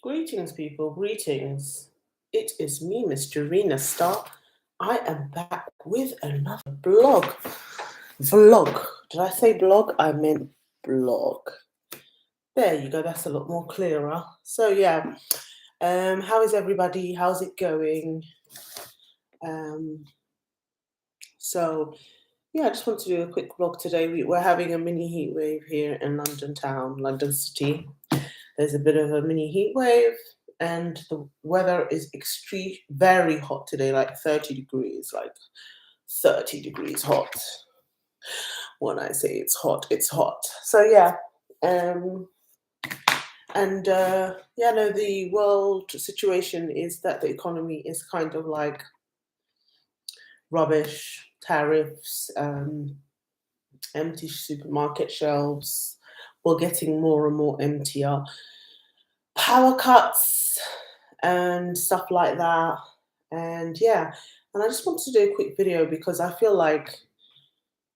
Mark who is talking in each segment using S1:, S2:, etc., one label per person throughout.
S1: Greetings, people. Greetings. It is me, Miss Jarena Star. I am back with another blog. Vlog. Did I say blog? I meant blog. There you go. That's a lot more clearer. So yeah, how is everybody? How's it going? Um, so yeah, I just want to do a quick vlog today. We're having a mini heat wave here in London town, London city. There's a bit of a mini heat wave, and the weather is extreme, very hot today, like 30 degrees, like 30 degrees hot. When I say it's hot, it's hot. So yeah, um, and yeah, no, the world situation is that the economy is kind of like rubbish, tariffs, empty supermarket shelves. We're getting more and more emptier. Power cuts and stuff like that. And yeah, and I just wanted to do a quick video because I feel like,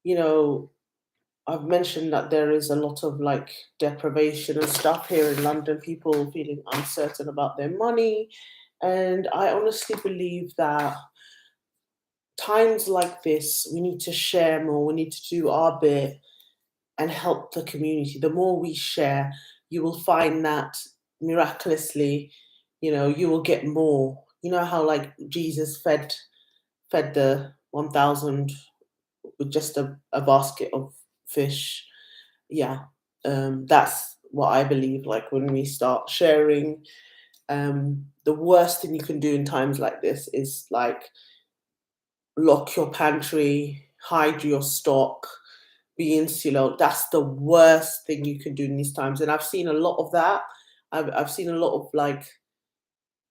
S1: you know, I've mentioned that there is a lot of like deprivation and stuff here in London, people feeling uncertain about their money. And I honestly believe that times like this, we need to share more, we need to do our bit and help the community. The more we share, you will find that miraculously, you will get more. You know how like Jesus fed the 1,000 with just a basket of fish. Yeah, that's what I believe. Like when we start sharing, the worst thing you can do in times like this is like lock your pantry, hide your stock, be insular. That's the worst thing you can do in these times. And I've seen a lot of that. I've seen a lot of like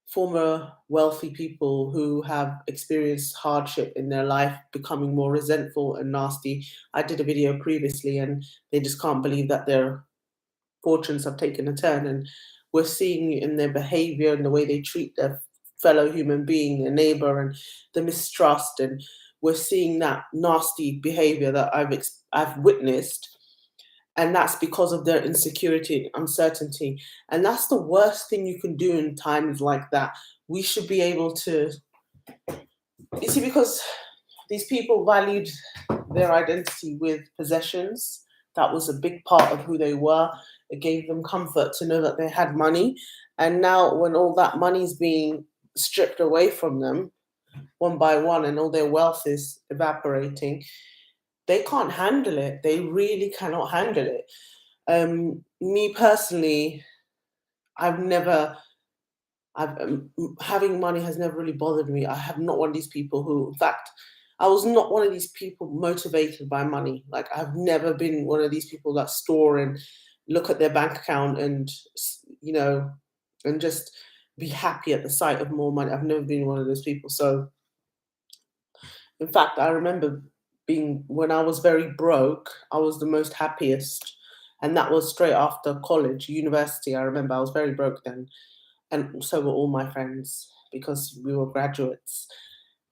S1: former wealthy people who have experienced hardship in their life becoming more resentful and nasty. I did a video previously and they just can't believe that their fortunes have taken a turn. And we're seeing in their behavior and the way they treat their fellow human being, their neighbor, and the mistrust. And we're seeing that nasty behavior that I've witnessed, and that's because of their insecurity and uncertainty. And that's the worst thing you can do in times like that. We should be able to, you see, because these people valued their identity with possessions. That was a big part of who they were. It gave them comfort to know that they had money. And now, when all that money is being stripped away from them one by one and all their wealth is evaporating, they can't handle it. They really cannot handle it. Me personally, I've never, having money has never really bothered me. I have not one of these people who, in fact, I was not one of these people motivated by money. Like I've never been one of these people that store and look at their bank account and, you know, and just be happy at the sight of more money. I've never been one of those people. So, in fact, I remember being, when I was very broke, I was the most happiest. And that was straight after college, university. I remember I was very broke then. And so were all my friends because we were graduates.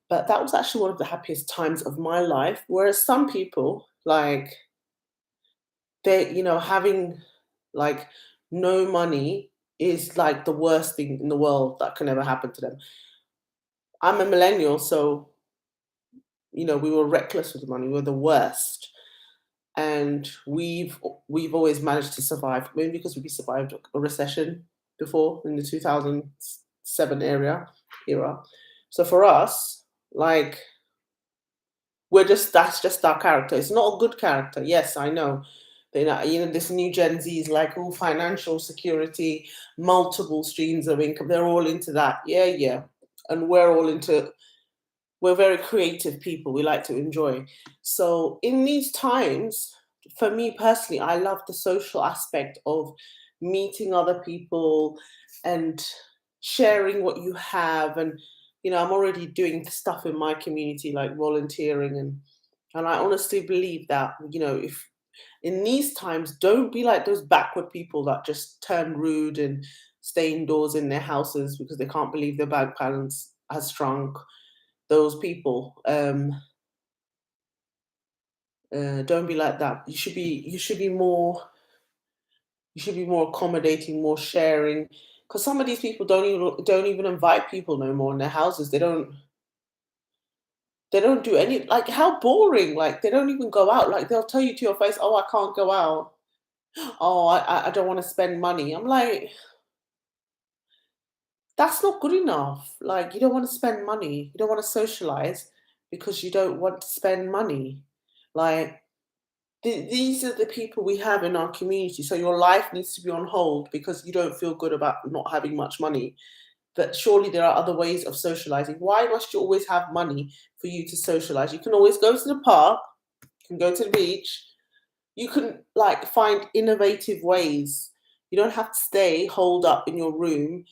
S1: But that was actually one of the happiest times of my life. Whereas some people, like, having like no money is like the worst thing in the world that can ever happen to them. I'm a millennial, so we were reckless with money. We were the worst, and we've always managed to survive. Maybe because we survived a recession before in the 2007 era. So for us, like, that's just our character. It's not a good character. Yes, I know. This new Gen Z is like all financial security, multiple streams of income. They're all into that. Yeah, yeah. And we're very creative people. We like to enjoy. So in these times, for me personally, I love the social aspect of meeting other people and sharing what you have. And I'm already doing stuff in my community like volunteering, and I honestly believe that if in these times, don't be like those backward people that just turn rude and stay indoors in their houses because they can't believe their bank balance has shrunk. Those people, don't be like that. You should be more accommodating, more sharing. Because some of these people don't even invite people no more in their houses. They don't do any, like, how boring. Like, they don't even go out. Like, they'll tell you to your face, "Oh, I can't go out. Oh, I don't want to spend money." I'm like, that's not good enough. Like, you don't want to spend money. You don't want to socialize because you don't want to spend money. Like, these are the people we have in our community. So your life needs to be on hold because you don't feel good about not having much money. But surely there are other ways of socializing. Why must you always have money for you to socialize? You can always go to the park, you can go to the beach, you can like find innovative ways. You don't have to stay holed up in your room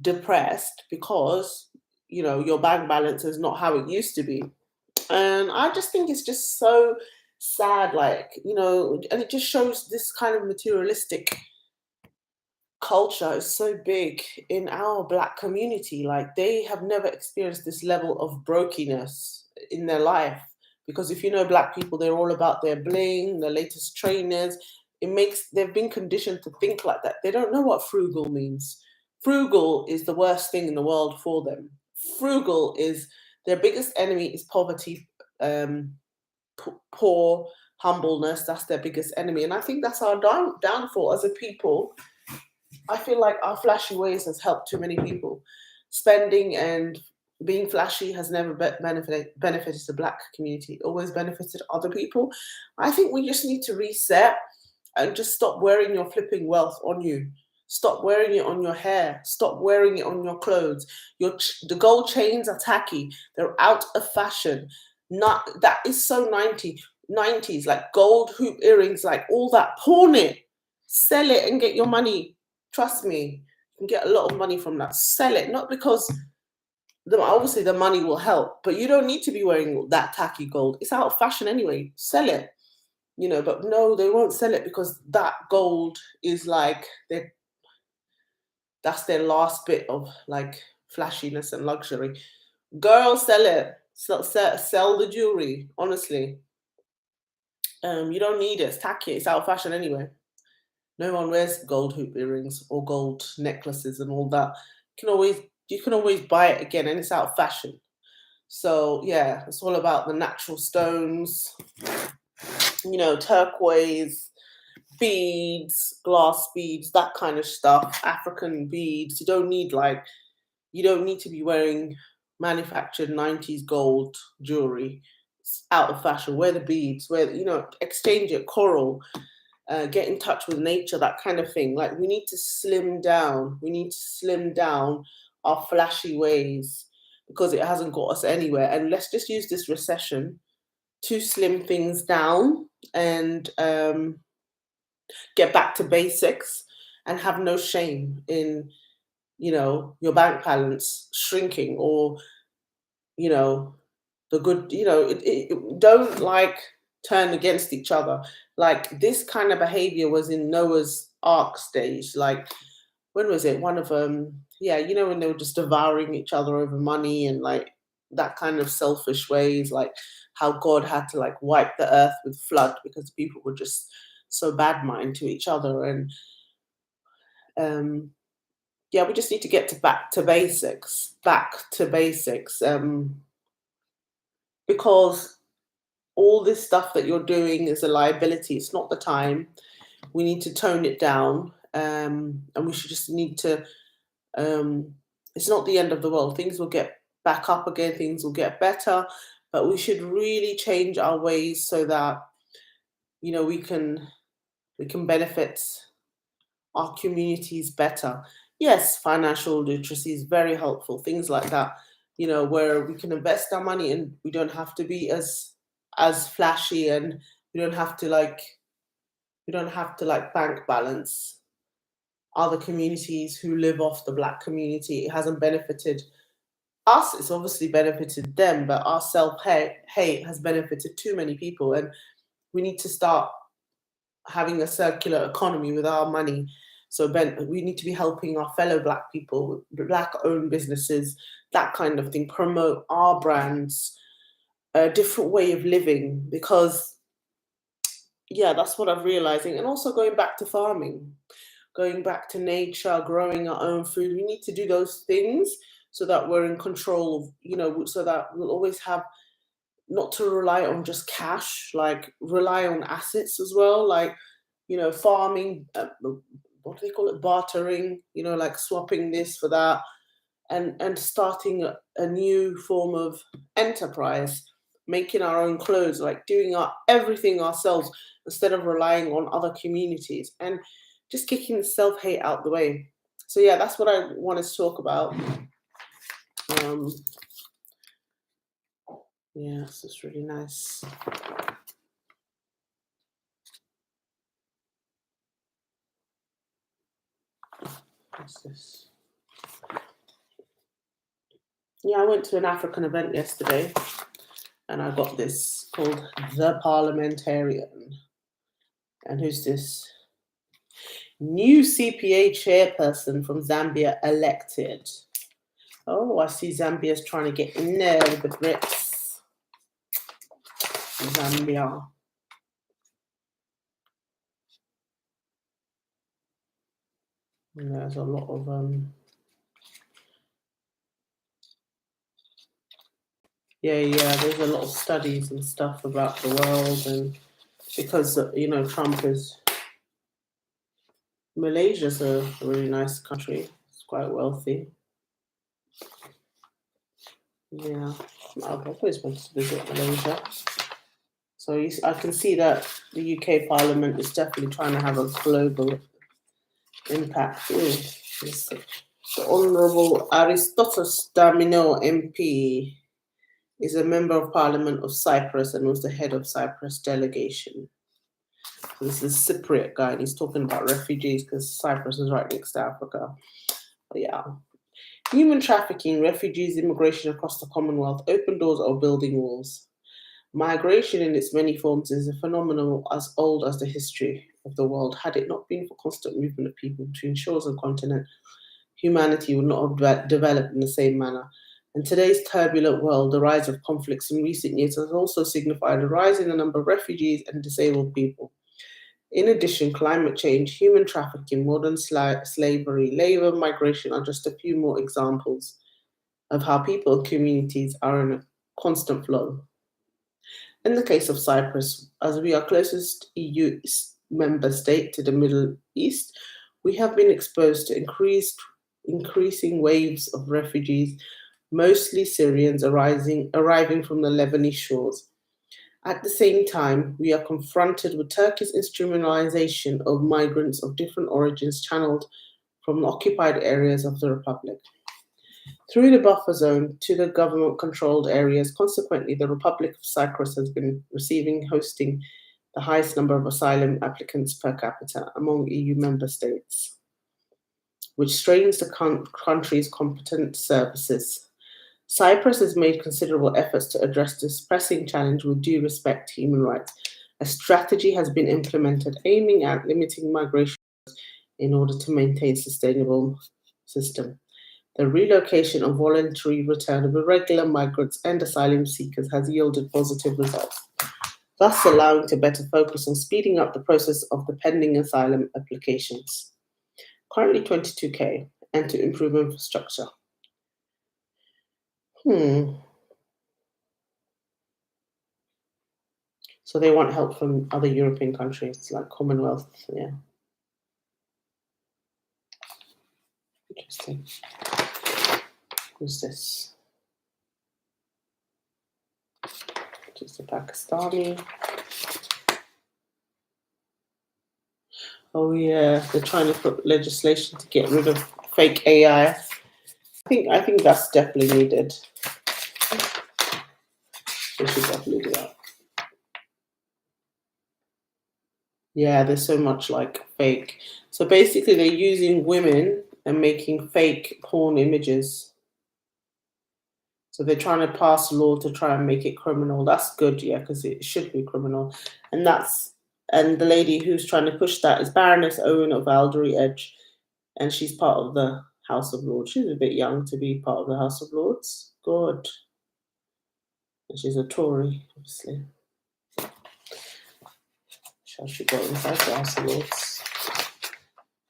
S1: depressed because your bank balance is not how it used to be. And I just think it's just so sad, like, and it just shows this kind of materialistic culture is so big in our black community. Like, they have never experienced this level of brokenness in their life. Because if you know black people, they're all about their bling, the latest trainers. They've been conditioned to think like that. They don't know what frugal means. Frugal is the worst thing in the world for them. Frugal is their biggest enemy is poverty, um, poor, humbleness. That's their biggest enemy. And I think that's our downfall as a people. I feel like our flashy ways has helped too many people. Spending and being flashy has never benefited the black community. It always benefited other people. I think we just need to reset and just stop wearing your flipping wealth on you. Stop wearing it on your hair. Stop wearing it on your clothes. The gold chains are tacky. They're out of fashion. Not that is so 90s, like gold hoop earrings, like all that. Pawn it, sell it, and get your money. Trust me, you can get a lot of money from that. Sell it, not because obviously the money will help, but you don't need to be wearing that tacky gold. It's out of fashion anyway. Sell it, but no, they won't sell it because that gold is like that's their last bit of like flashiness and luxury. Girl, sell it. Sell the jewelry. Honestly, you don't need it. It's tacky. It's out of fashion anyway. No one wears gold hoop earrings or gold necklaces and all that. You can always buy it again, and it's out of fashion. So yeah, it's all about the natural stones, turquoise, beads, glass beads, that kind of stuff, African beads. You don't need to be wearing manufactured 90s gold jewelry. It's out of fashion. Wear the beads, exchange it, coral, get in touch with nature, that kind of thing. Like, we need to slim down. We need to slim down our flashy ways because it hasn't got us anywhere. And let's just use this recession to slim things down and get back to basics and have no shame in, your bank balance shrinking or, you know, the good, don't like turn against each other. Like, this kind of behavior was in Noah's Ark stage. Like, when was it? One of them, yeah, when they were just devouring each other over money and like that kind of selfish ways, like how God had to like wipe the earth with flood because people were just so bad mind to each other. And um, yeah, we just need to get back to basics, because all this stuff that you're doing is a liability. It's not the time. We need to tone it down, and we should just need to. It's not the end of the world. Things will get back up again. Things will get better, but we should really change our ways so that we can benefit our communities better. Yes, financial literacy is very helpful. Things like that, where we can invest our money and we don't have to be as flashy, and we don't have to like bank balance other communities who live off the black community. It hasn't benefited us. It's obviously benefited them, but our self-hate has benefited too many people, and we need to start having a circular economy with our money. So we need to be helping our fellow black people, black-owned businesses, that kind of thing, promote our brands, a different way of living, because yeah, that's what I'm realizing. And also going back to farming, going back to nature, growing our own food. We need to do those things so that we're in control of, so that we'll always have, not to rely on just cash, like rely on assets as well, like, farming, what do they call it? Bartering, like swapping this for that, and starting a new form of enterprise, making our own clothes, like doing everything ourselves instead of relying on other communities, and just kicking the self-hate out the way. So yeah, that's what I wanted to talk about. Yeah, this is really nice. What's this? Yeah, I went to an African event yesterday and I got this called The Parliamentarian. And who's this? New CPA chairperson from Zambia elected. Oh, I see Zambia's trying to get in there with the Brits. Zambia. And there's a lot of there's a lot of studies and stuff about the world, and because Trump is, Malaysia's a really nice country. It's quite wealthy. Yeah, I've always wanted to visit Malaysia. So I can see that the UK Parliament is definitely trying to have a global impact. The Honourable Aristoteles Damino MP is a member of Parliament of Cyprus and was the head of Cyprus delegation. So this is a Cypriot guy, and he's talking about refugees because Cyprus is right next to Africa. But yeah. Human trafficking, refugees, immigration across the Commonwealth, open doors or building walls. Migration in its many forms is a phenomenon as old as the history of the world. Had it not been for constant movement of people between shores and continent, humanity would not have developed in the same manner. In today's turbulent world, the rise of conflicts in recent years has also signified a rise in the number of refugees and disabled people. In addition, climate change, human trafficking, modern slavery, labor migration are just a few more examples of how people and communities are in a constant flow. In the case of Cyprus, as we are closest EU member state to the Middle East, we have been exposed to increasing waves of refugees, mostly Syrians arriving from the Lebanese shores. At the same time, we are confronted with Turkey's instrumentalization of migrants of different origins channeled from the occupied areas of the Republic through the buffer zone to the government-controlled areas. Consequently, the Republic of Cyprus has been hosting the highest number of asylum applicants per capita among EU member states, which strains the country's competent services. Cyprus has made considerable efforts to address this pressing challenge with due respect to human rights. A strategy has been implemented aiming at limiting migration in order to maintain sustainable system. The relocation and voluntary return of irregular migrants and asylum seekers has yielded positive results, thus allowing to better focus on speeding up the process of the pending asylum applications, currently 22K, and to improve infrastructure. So they want help from other European countries, like Commonwealth, yeah. Interesting. Who's this? Just a Pakistani. Oh yeah, they're trying to put legislation to get rid of fake AI. I think that's definitely needed. They should definitely do that. Yeah, there's so much like fake. So basically, they're using women and making fake porn images. So they're trying to pass a law to try and make it criminal. That's good, yeah, because it should be criminal. And the lady who's trying to push that is Baroness Owen of Aldery Edge, and she's part of the House of Lords. She's a bit young to be part of the House of Lords. Good. And she's a Tory, obviously. Shall she go inside the House of Lords?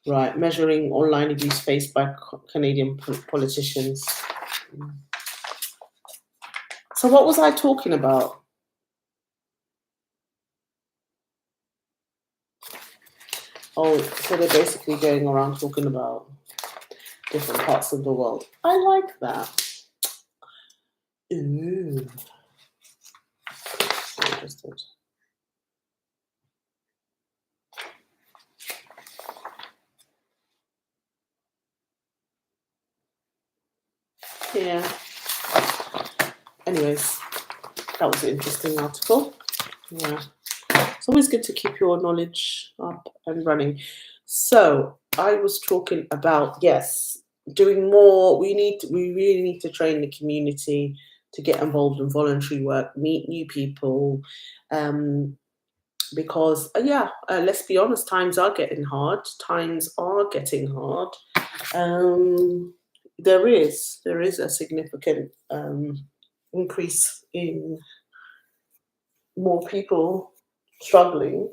S1: Right, measuring online abuse faced by Canadian politicians. Mm. So what was I talking about? Oh, so they're basically going around talking about different parts of the world. I like that. Ooh, so interested. Yeah. Anyways, that was an interesting article. Yeah. It's always good to keep your knowledge up and running. So I was talking about, yes, doing more. We really need to train the community to get involved in voluntary work, meet new people, um, because yeah, let's be honest, times are getting hard. Times are getting hard. Um, there is a significant increase in more people struggling,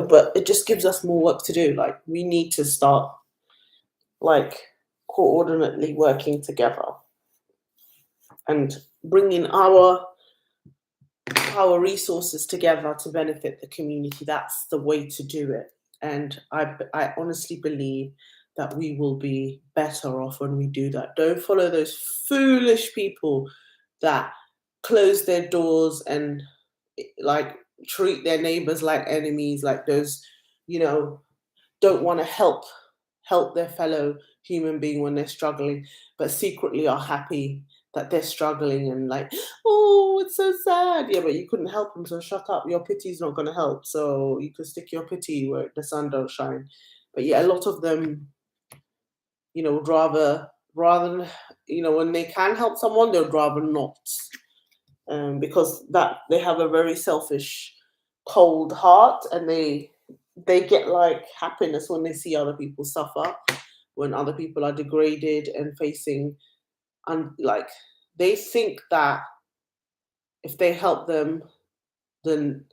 S1: but it just gives us more work to do. Like, we need to start, like, coordinately working together and bringing our resources together to benefit the community. That's the way to do it. And I honestly believe that we will be better off when we do that. Don't follow those foolish people that close their doors and, like, treat their neighbors like enemies, like those, you know, don't want to help their fellow human being when they're struggling, but secretly are happy that they're struggling and, like, oh, it's so sad. Yeah, but you couldn't help them, so shut up. Your pity's not going to help. So you can stick your pity where the sun don't shine. But yeah, a lot of them, would rather than, when they can help someone, they'd rather not, because that they have a very selfish, cold heart, and they get, like, happiness when they see other people suffer, when other people are degraded and facing, and, like, they think that if they help them, then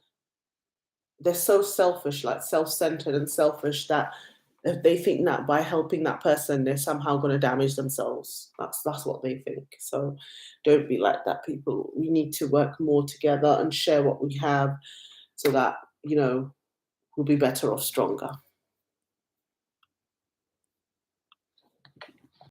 S1: they're so selfish, like self-centered and selfish, that if they think that by helping that person, they're somehow going to damage themselves. That's what they think. So don't be like that, people. We need to work more together and share what we have, so that we'll be better off, stronger.